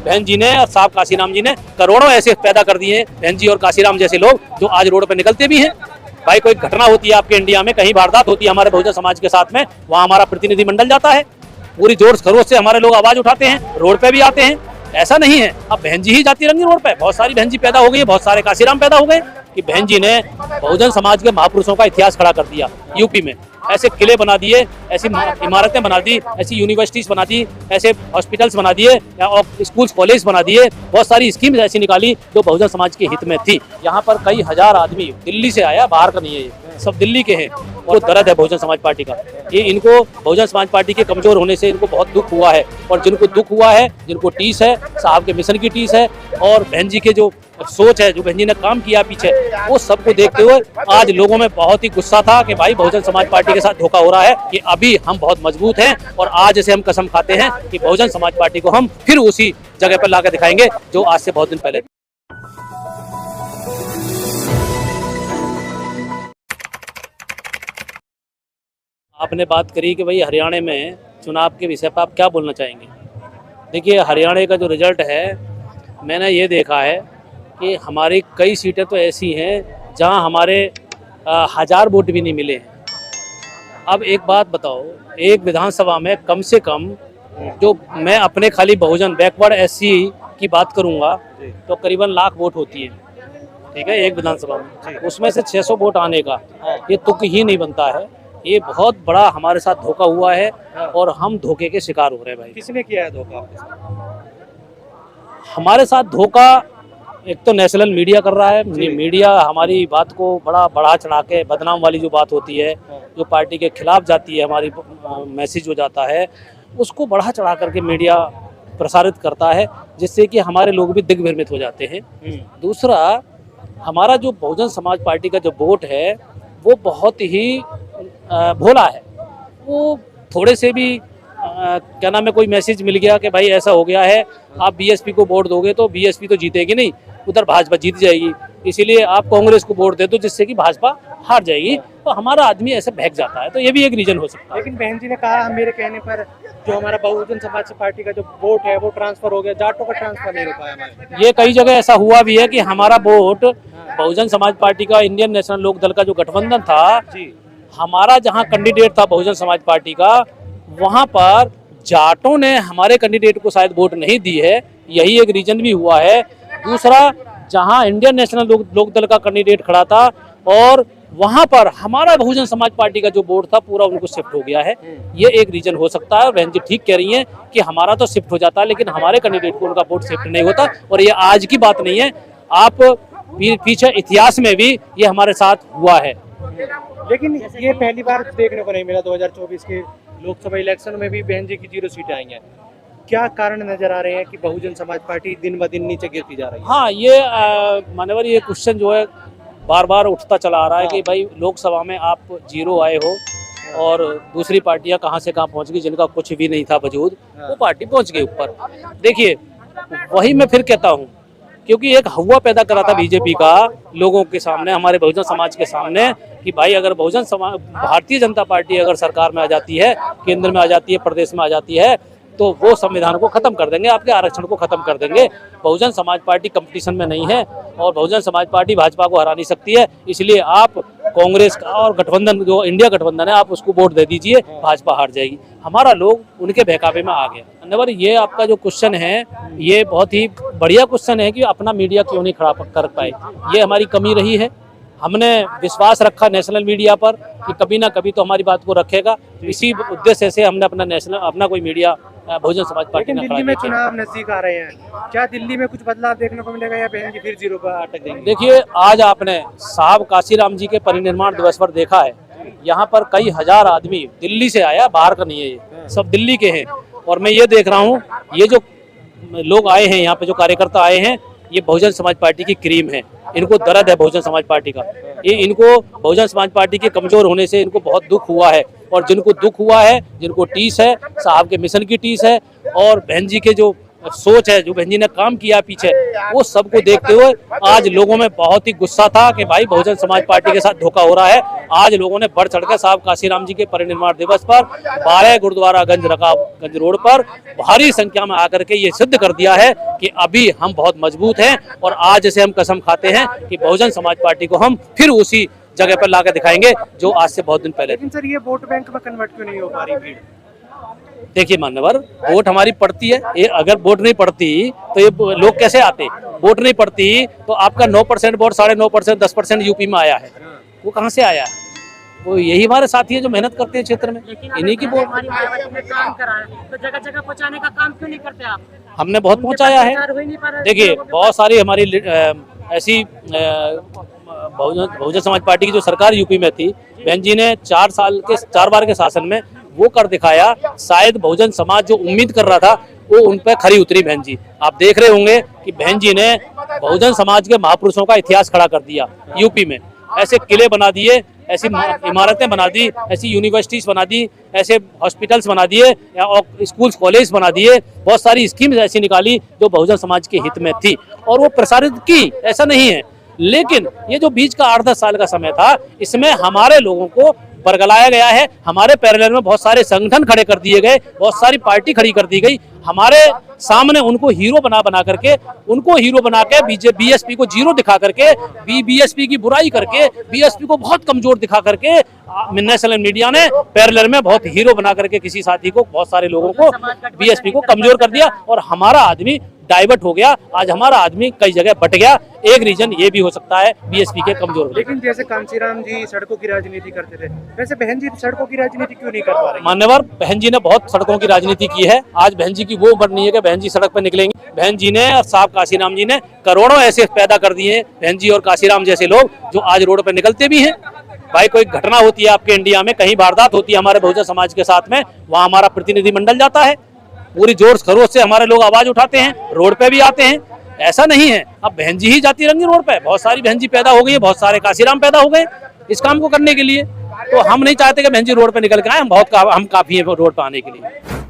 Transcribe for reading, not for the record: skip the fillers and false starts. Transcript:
बहन जी ने और साहब काशीराम जी ने करोड़ों ऐसे पैदा कर दिए हैं, बहन जी और काशीराम जैसे लोग जो आज रोड पर निकलते भी हैं। भाई कोई घटना होती है आपके इंडिया में, कहीं वारदात होती है हमारे बहुजन समाज के साथ में, वहाँ हमारा प्रतिनिधिमंडल जाता है, पूरी जोर खरोश से हमारे लोग आवाज उठाते हैं, रोड पे भी आते हैं। ऐसा नहीं है अब बहन जी ही जाती रहेंगी रोड पे, बहुत सारी बहन जी पैदा हो गई है, बहुत सारे काशीराम पैदा हो गए कि बहन जी ने बहुजन समाज के महापुरुषों का इतिहास खड़ा कर दिया। यूपी में ऐसे किले बना दिए, ऐसी इमारतें बना दी, ऐसी यूनिवर्सिटीज बना दी, ऐसे हॉस्पिटल्स बना दिए और स्कूल्स कॉलेज बना दिए, बहुत सारी स्कीम्स ऐसी निकाली जो बहुजन समाज के हित में थी। यहाँ पर कई हजार आदमी दिल्ली से आया, बाहर का नहीं है, ये सब दिल्ली के हैं और दर्द है बहुजन समाज पार्टी का। ये इनको बहुजन समाज पार्टी के कमजोर होने से इनको बहुत दुख हुआ है, और जिनको दुख हुआ है, जिनको टीस है, साहब के मिशन की टीस है और बहन जी के जो सोच है, जो बहन जी ने काम किया पीछे, वो सबको देखते हुए आज लोगों में बहुत ही गुस्सा था कि भाई बहुजन समाज पार्टी के साथ धोखा हो रहा है, कि अभी हम बहुत मजबूत हैं और आज से हम कसम खाते हैं कि बहुजन समाज पार्टी को हम फिर उसी जगह पर लाकर दिखाएंगे जो आज से बहुत दिन पहले। आपने बात करी कि भाई हरियाणा में चुनाव के विषय पर आप क्या बोलना चाहेंगे। देखिए हरियाणा का जो रिजल्ट है, मैंने ये देखा है कि हमारी कई सीटें तो ऐसी हैं जहां हमारे 1000 वोट भी नहीं मिले हैं। अब एक बात बताओ, एक विधानसभा में कम से कम, जो मैं अपने खाली बहुजन बैकवर्ड एससी की बात करूंगा तो करीबन लाख वोट होती है, ठीक है, एक विधानसभा में, उसमें से 600 वोट आने का ये तुक ही नहीं बनता है। ये बहुत बड़ा हमारे साथ धोखा हुआ है और हम धोखे के शिकार हो रहे हैं। भाई किसने किया है धोखा आपके साथ? हमारे साथ धोखा एक तो नेशनल मीडिया कर रहा है। मीडिया हमारी बात को बड़ा बढ़ा चढ़ा के, बदनाम वाली जो बात होती है, जो पार्टी के खिलाफ जाती है, हमारी मैसेज हो जाता है, उसको बढ़ा चढ़ा करके मीडिया प्रसारित करता है, जिससे कि हमारे लोग भी दिग्भ्रमित हो जाते हैं। दूसरा, हमारा जो बहुजन समाज पार्टी का जो वोट है वो बहुत ही भोला है। वो थोड़े से भी क्या नाम है, कोई मैसेज मिल गया कि भाई ऐसा हो गया है, आप बीएसपी को वोट दोगे तो बीएसपी तो जीतेगी नहीं, उधर भाजपा जीत जाएगी, इसीलिए आप कांग्रेस को वोट दे दो जिससे कि भाजपा हार जाएगी, तो हमारा आदमी ऐसे बहक जाता है। तो ये भी एक रीजन हो सकता है। लेकिन बहन जी ने कहा मेरे कहने पर जो हमारा बहुजन समाज पार्टी का जो वोट है वो ट्रांसफर हो गया, जाटों का ट्रांसफर नहीं हो पाया हमारे। ये कई जगह ऐसा हुआ भी है कि हमारा वोट बहुजन समाज पार्टी का, इंडियन नेशनल लोक दल का जो गठबंधन था, हमारा जहाँ कैंडिडेट था बहुजन समाज पार्टी का, वहाँ पर जाटों ने हमारे कैंडिडेट को शायद वोट नहीं दी है, यही एक रीजन भी हुआ है। दूसरा, जहां इंडियन नेशनल लोक दल का कैंडिडेट खड़ा था और वहां पर हमारा बहुजन समाज पार्टी का जो वोट था पूरा उनको शिफ्ट हो गया है, ये एक रीजन हो सकता है। बहन जी ठीक कह रही हैं कि हमारा तो शिफ्ट हो जाता है लेकिन हमारे कैंडिडेट को उनका वोट शिफ्ट नहीं होता, और ये आज की बात नहीं है, आप पीछे इतिहास में भी ये हमारे साथ हुआ है। लेकिन ये पहली बार देखने को नहीं मिला। 2024 के लोकसभा इलेक्शन में भी बहन जी की 0 सीटें आई हैं। क्या कारण नजर आ रहे हैं कि बहुजन समाज पार्टी दिन ब दिन नीचे गिरती जा रही है? हाँ, ये मान्यवर, ये क्वेश्चन जो है बार बार उठता चला आ रहा है कि भाई लोकसभा में आप 0 आए हो और दूसरी पार्टियां कहां से कहां पहुंच गई, जिनका कुछ भी नहीं था वजूद, वो पार्टी पहुंच गई ऊपर। देखिए वही मैं फिर कहता हूं, क्योंकि एक हवा पैदा करा था बीजेपी का लोगों के सामने, हमारे बहुजन समाज के सामने, कि भाई अगर बहुजन समाज, भारतीय जनता पार्टी अगर सरकार में आ जाती है, केंद्र में आ जाती है, प्रदेश में आ जाती है, तो वो संविधान को खत्म कर देंगे, आपके आरक्षण को खत्म कर देंगे। बहुजन समाज पार्टी कंपटीशन में नहीं है और बहुजन समाज पार्टी भाजपा को हरा नहीं सकती है, इसलिए आप कांग्रेस का और गठबंधन जो इंडिया गठबंधन है, आप उसको वोट दे दीजिए, भाजपा हार जाएगी। हमारा लोग उनके बहकावे में आ गया। धन्यवाद। ये आपका जो क्वेश्चन है ये बहुत ही बढ़िया क्वेश्चन है कि अपना मीडिया क्यों नहीं खड़ा कर पाए, ये हमारी कमी रही है। हमने विश्वास रखा नेशनल मीडिया पर कि कभी ना कभी तो हमारी बात को रखेगा, इसी उद्देश्य से हमने अपना कोई मीडिया बहुजन समाज पार्टी में। दिल्ली में चुनाव नजदीक आ रहे हैं, क्या दिल्ली में कुछ बदलाव देखने को मिलेगा या बहन जी फिर 0 पर अटक जाएंगे? देखिए आज आपने साहब काशीराम जी के परिनिर्माण दिवस पर देखा है, यहाँ पर कई हजार आदमी दिल्ली से आया, बाहर का नहीं है, ये सब दिल्ली के हैं। और मैं ये देख रहा हूँ, ये जो लोग आए हैं यहाँ पे, जो कार्यकर्ता आए हैं, ये बहुजन समाज पार्टी की क्रीम है, इनको दर्द है बहुजन समाज पार्टी का। ये इनको बहुजन समाज पार्टी के कमजोर होने से इनको बहुत दुख हुआ है, और जिनको दुख हुआ है, जिनको टीस है, साहब के मिशन की टीस है, और बहन जी के जो सोच है, जो बहन जी ने काम किया पीछे, वो सबको देखते हुए आज लोगों में बहुत ही गुस्सा था कि भाई बहुजन समाज पार्टी के साथ धोखा हो रहा है। आज लोगों ने बढ़ चढ़कर साहब काशीराम जी के परिनिर्वाण दिवस पर 12 गुरुद्वारा गंज रकाबगंज रोड पर भारी संख्या में आकर के ये सिद्ध कर दिया है कि अभी हम बहुत मजबूत हैं और आज से हम कसम खाते हैं कि बहुजन समाज पार्टी को हम फिर उसी जगह पर लाकर दिखाएंगे जो आज से बहुत दिन पहले। लेकिन सर ये वोट बैंक में कन्वर्ट क्यों नहीं हो पा रही भीड़? देखिए मान्यवर, वोट हमारी पड़ती है, ये अगर वोट नहीं पड़ती तो ये लोग कैसे आते? वोट नहीं पड़ती तो आपका 9% वोट 9.5% 10% यूपी में आया है, वो कहाँ से आया है? वो यही हमारे साथी हैं जो मेहनत करते हैं क्षेत्र में, इन्हीं की वोट। हमारी मायावती ने काम करा है तो जगह जगह पहुंचाने का काम क्यों नहीं करते आप? हमने बहुत पहुंचाया है। देखिए बहुत सारी हमारी ऐसी बहुजन समाज पार्टी की जो सरकार यूपी में थी, बहन जी ने 4 बार के शासन में वो कर दिखाया। शायद बहुजन समाज जो उम्मीद कर रहा था वो उन पर खरी उतरी बहन जी। आप देख रहे होंगे कि बहन जी ने बहुजन समाज के महापुरुषों का इतिहास खड़ा कर दिया यूपी में। ऐसे किले बना दिए, ऐसी इमारतें बना दी, ऐसी यूनिवर्सिटीज बना दी, ऐसे हॉस्पिटल्स बना दिए और स्कूल्स कॉलेज बना दिए। बहुत सारी स्कीम्स ऐसी निकाली जो बहुजन समाज के हित में थी और वो प्रसारित की, ऐसा नहीं है। लेकिन ये जो बीच का 8-10 साल का समय था, इसमें हमारे लोगों को बरगलाया गया है। हमारे पैरेलल में बहुत सारे संगठन खड़े कर दिए गए, बहुत सारी पार्टी खड़ी कर दी गई। हमारे सामने उनको हीरो बना के बीएसपी को जीरो दिखा करके, बीएसपी की बुराई करके, बीएसपी को बहुत कमजोर दिखा करके नेशनल मीडिया ने पैरेलल में बहुत हीरो बना करके किसी साथी को, बहुत सारे लोगों को, बीएसपी को कमजोर कर दिया और हमारा आदमी डाइवर्ट हो गया। आज हमारा आदमी कई जगह बट गया। एक रीजन ये भी हो सकता है बीएसपी के कमजोर होने। लेकिन जैसे कांशीराम जी सड़कों की राजनीति करते थे, वैसे बहन जी सड़कों की राजनीति क्यों नहीं कर पा रही? मान्यवर, बहन जी ने बहुत सड़कों की राजनीति की है। आज बहन जी की वो उम्र नहीं है कि बहन जी सड़क पर निकलेंगी। बहन जी ने और साहब काशीराम जी ने करोड़ों ऐसे पैदा कर दिए हैं, बहन जी और काशीराम जैसे लोग, जो आज रोड पर निकलते भी हैं। भाई कोई घटना होती है आपके इंडिया में, कहीं वारदात होती है हमारे बहुजन समाज के साथ में, वहाँ हमारा प्रतिनिधिमंडल जाता है, पूरी जोर खरोश से हमारे लोग आवाज उठाते हैं, रोड पे भी आते हैं। ऐसा नहीं है अब बहन जी ही जाती रहेंगी रोड पे। बहुत सारी बहन जी पैदा हो गई है, बहुत सारे काशीराम पैदा हो गए इस काम को करने के लिए। तो हम नहीं चाहते कि बहन जी रोड पे निकल के आए, हम काफी हैं रोड पे आने के लिए।